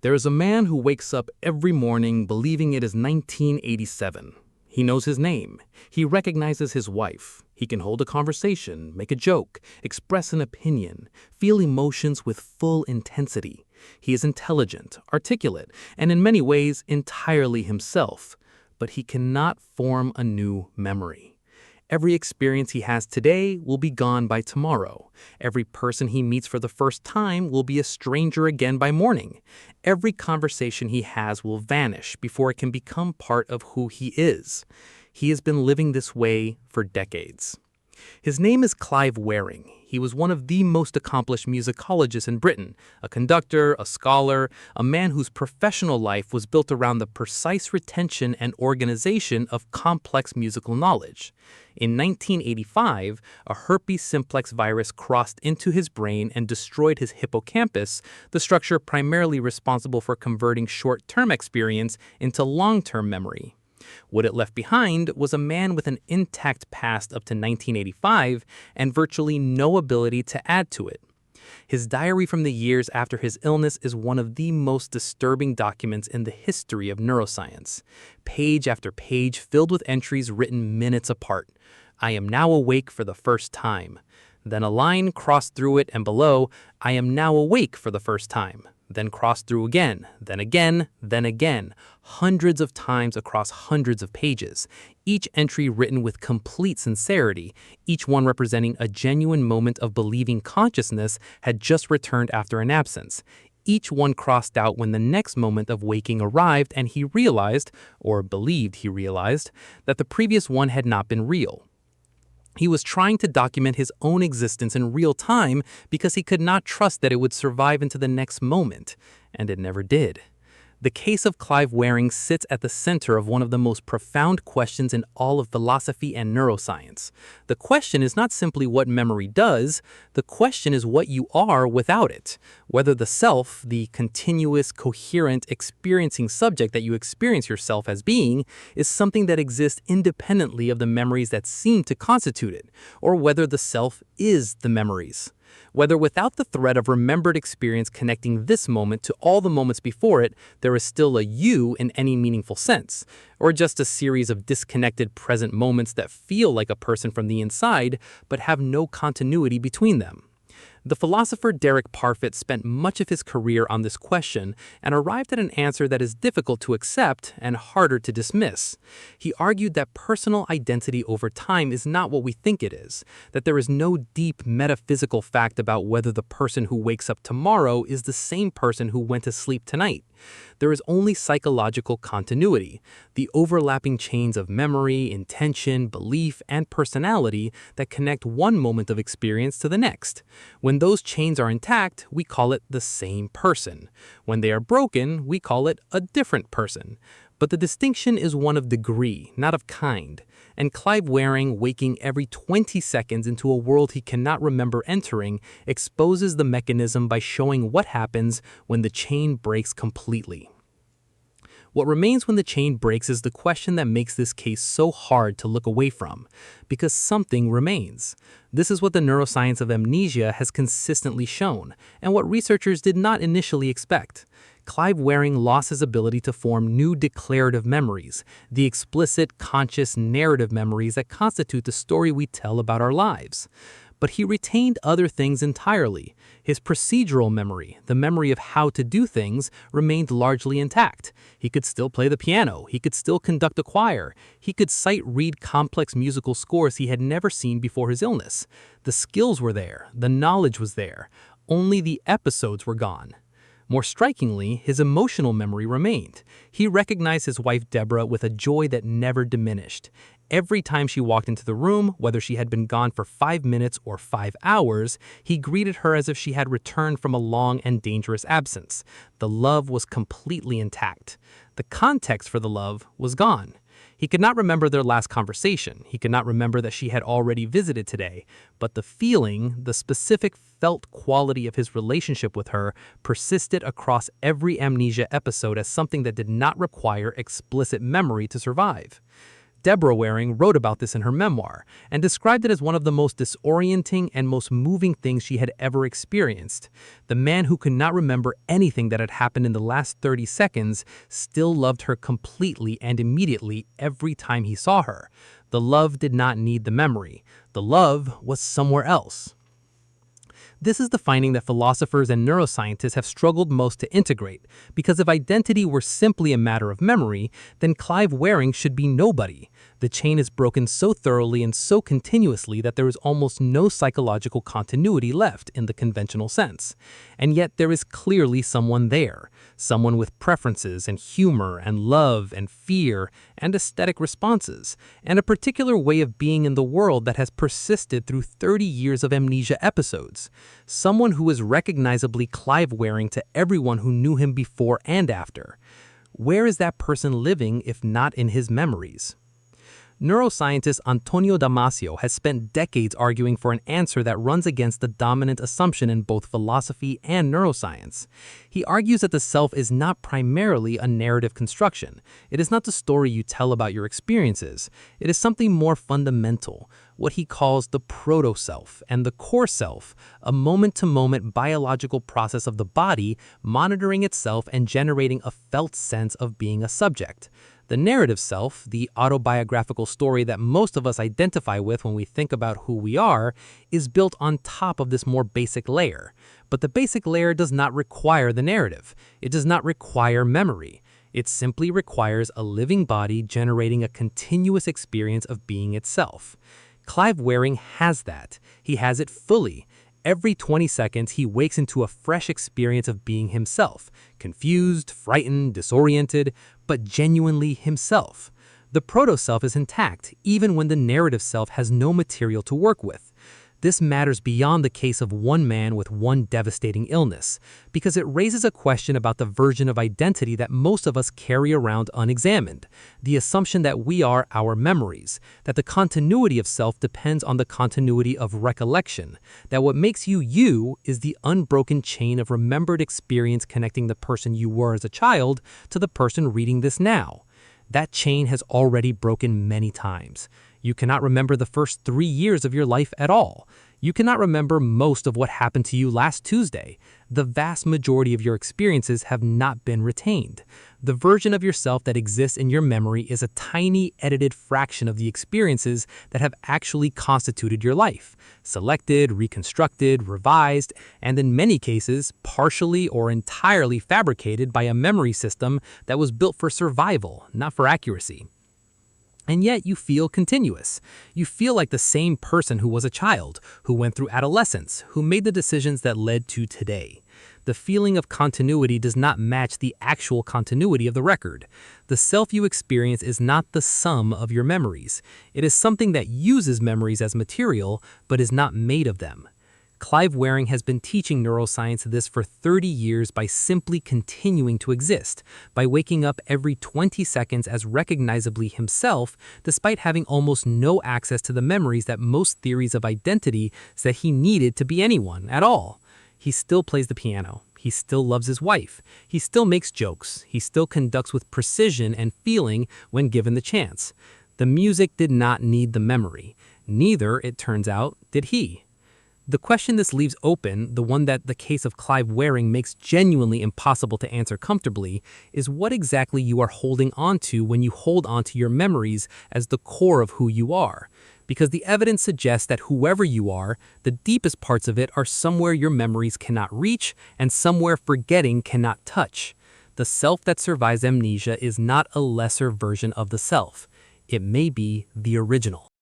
There is a man who wakes up every morning believing it is 1987. He knows his name. He recognizes his wife. He can hold a conversation, make a joke, express an opinion, feel emotions with full intensity. He is intelligent, articulate, and in many ways entirely himself. But he cannot form a new memory. Every experience he has today will be gone by tomorrow. Every person he meets for the first time will be a stranger again by morning. Every conversation he has will vanish before it can become part of who he is. He has been living this way for decades. His name is Clive Wearing. He was one of the most accomplished musicologists in Britain, a conductor, a scholar, a man whose professional life was built around the precise retention and organization of complex musical knowledge. In 1985, a herpes simplex virus crossed into his brain and destroyed his hippocampus, the structure primarily responsible for converting short-term experience into long-term memory. What it left behind was a man with an intact past up to 1985 and virtually no ability to add to it. His diary from the years after his illness is one of the most disturbing documents in the history of neuroscience. Page after page filled with entries written minutes apart. I am now awake for the first time. Then a line crossed through it, and below, I am now awake for the first time. Then crossed through again, then again, then again, hundreds of times across hundreds of pages, each entry written with complete sincerity, each one representing a genuine moment of believing consciousness had just returned after an absence. Each one crossed out when the next moment of waking arrived and he realized, or believed he realized, that the previous one had not been real. He was trying to document his own existence in real time because he could not trust that it would survive into the next moment, and it never did. The case of Clive Wearing sits at the center of one of the most profound questions in all of philosophy and neuroscience. The question is not simply what memory does, the question is what you are without it. Whether the self, the continuous, coherent, experiencing subject that you experience yourself as being, is something that exists independently of the memories that seem to constitute it, or whether the self is the memories. Whether without the thread of remembered experience connecting this moment to all the moments before it, there is still a you in any meaningful sense, or just a series of disconnected present moments that feel like a person from the inside but have no continuity between them. The philosopher Derek Parfit spent much of his career on this question and arrived at an answer that is difficult to accept and harder to dismiss. He argued that personal identity over time is not what we think it is, that there is no deep metaphysical fact about whether the person who wakes up tomorrow is the same person who went to sleep tonight. There is only psychological continuity, the overlapping chains of memory, intention, belief, and personality that connect one moment of experience to the next. When those chains are intact, we call it the same person. When they are broken, we call it a different person. But the distinction is one of degree, not of kind. And Clive Wearing, waking every 20 seconds into a world he cannot remember entering, exposes the mechanism by showing what happens when the chain breaks completely. What remains when the chain breaks is the question that makes this case so hard to look away from, because something remains. This is what the neuroscience of amnesia has consistently shown, and what researchers did not initially expect. Clive Wearing lost his ability to form new declarative memories, the explicit, conscious, narrative memories that constitute the story we tell about our lives. But he retained other things entirely. His procedural memory, the memory of how to do things, remained largely intact. He could still play the piano, he could still conduct a choir, he could sight-read complex musical scores he had never seen before his illness. The skills were there, the knowledge was there, only the episodes were gone. More strikingly, his emotional memory remained. He recognized his wife Deborah with a joy that never diminished. Every time she walked into the room, whether she had been gone for 5 minutes or 5 hours, he greeted her as if she had returned from a long and dangerous absence. The love was completely intact. The context for the love was gone. He could not remember their last conversation. He could not remember that she had already visited today. But the feeling, the specific felt quality of his relationship with her persisted across every amnesia episode as something that did not require explicit memory to survive. Deborah Wearing wrote about this in her memoir and described it as one of the most disorienting and most moving things she had ever experienced. The man who could not remember anything that had happened in the last 30 seconds still loved her completely and immediately every time he saw her. The love did not need the memory. The love was somewhere else. This is the finding that philosophers and neuroscientists have struggled most to integrate, because if identity were simply a matter of memory, then Clive Wearing should be nobody. The chain is broken so thoroughly and so continuously that there is almost no psychological continuity left in the conventional sense. And yet there is clearly someone there, someone with preferences and humor and love and fear and aesthetic responses, and a particular way of being in the world that has persisted through 30 years of amnesia episodes. Someone who is recognizably Clive Wearing to everyone who knew him before and after. Where is that person living if not in his memories? Neuroscientist Antonio Damasio has spent decades arguing for an answer that runs against the dominant assumption in both philosophy and neuroscience. He argues that the self is not primarily a narrative construction. It is not the story you tell about your experiences. It is something more fundamental, what he calls the proto-self and the core self, a moment-to-moment biological process of the body monitoring itself and generating a felt sense of being a subject. The narrative self, the autobiographical story that most of us identify with when we think about who we are, is built on top of this more basic layer. But the basic layer does not require the narrative. It does not require memory. It simply requires a living body generating a continuous experience of being itself. Clive Wearing has that. He has it fully. Every 20 seconds, he wakes into a fresh experience of being himself, confused, frightened, disoriented, but genuinely himself. The proto-self is intact, even when the narrative self has no material to work with. This matters beyond the case of one man with one devastating illness, because it raises a question about the version of identity that most of us carry around unexamined, the assumption that we are our memories, that the continuity of self depends on the continuity of recollection, that what makes you you is the unbroken chain of remembered experience connecting the person you were as a child to the person reading this now. That chain has already broken many times. You cannot remember the first 3 years of your life at all. You cannot remember most of what happened to you last Tuesday. The vast majority of your experiences have not been retained. The version of yourself that exists in your memory is a tiny, edited fraction of the experiences that have actually constituted your life, selected, reconstructed, revised, and in many cases, partially or entirely fabricated by a memory system that was built for survival, not for accuracy. And yet you feel continuous. You feel like the same person who was a child, who went through adolescence, who made the decisions that led to today. The feeling of continuity does not match the actual continuity of the record. The self you experience is not the sum of your memories. It is something that uses memories as material, but is not made of them. Clive Wearing has been teaching neuroscience this for 30 years by simply continuing to exist, by waking up every 20 seconds as recognizably himself, despite having almost no access to the memories that most theories of identity said he needed to be anyone at all. He still plays the piano. He still loves his wife. He still makes jokes. He still conducts with precision and feeling when given the chance. The music did not need the memory. Neither, it turns out, did he. The question this leaves open, the one that the case of Clive Wearing makes genuinely impossible to answer comfortably, is what exactly you are holding on to when you hold on to your memories as the core of who you are. Because the evidence suggests that whoever you are, the deepest parts of it are somewhere your memories cannot reach and somewhere forgetting cannot touch. The self that survives amnesia is not a lesser version of the self. It may be the original.